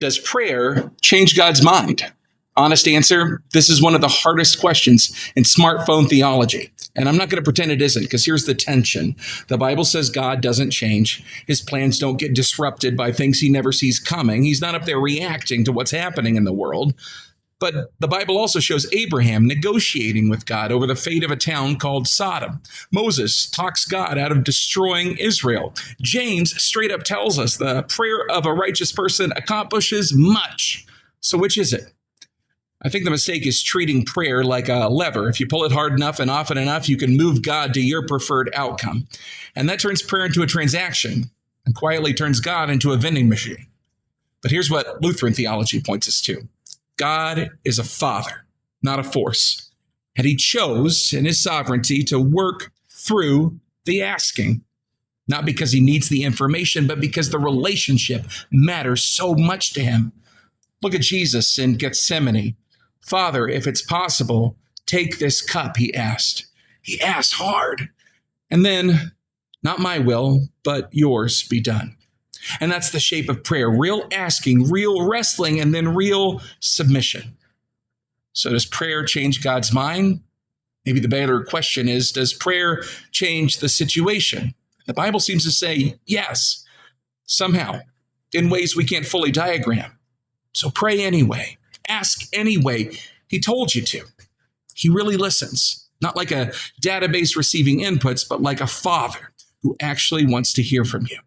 Does prayer change God's mind? Honest answer, this is one of the hardest questions in smartphone theology. And I'm not going to pretend it isn't, because here's the tension. The Bible says God doesn't change. His plans don't get disrupted by things he never sees coming. He's not up there reacting to what's happening in the world. But the Bible also shows Abraham negotiating with God over the fate of a town called Sodom. Moses talks God out of destroying Israel. James straight up tells us the prayer of a righteous person accomplishes much. So which is it? I think the mistake is treating prayer like a lever. If you pull it hard enough and often enough, you can move God to your preferred outcome. And that turns prayer into a transaction and quietly turns God into a vending machine. But here's what Lutheran theology points us to. God is a father, not a force. And he chose in his sovereignty to work through the asking, not because he needs the information, but because the relationship matters so much to him. Look at Jesus in Gethsemane. Father, if it's possible, take this cup, he asked. He asked hard. And then, not my will, but yours be done. And that's the shape of prayer. Real asking, real wrestling, and then real submission. So does prayer change God's mind? Maybe the better question is, does prayer change the situation? The Bible seems to say yes, somehow, in ways we can't fully diagram. So pray anyway. Ask anyway. He told you to. He really listens, not like a database receiving inputs, but like a father who actually wants to hear from you.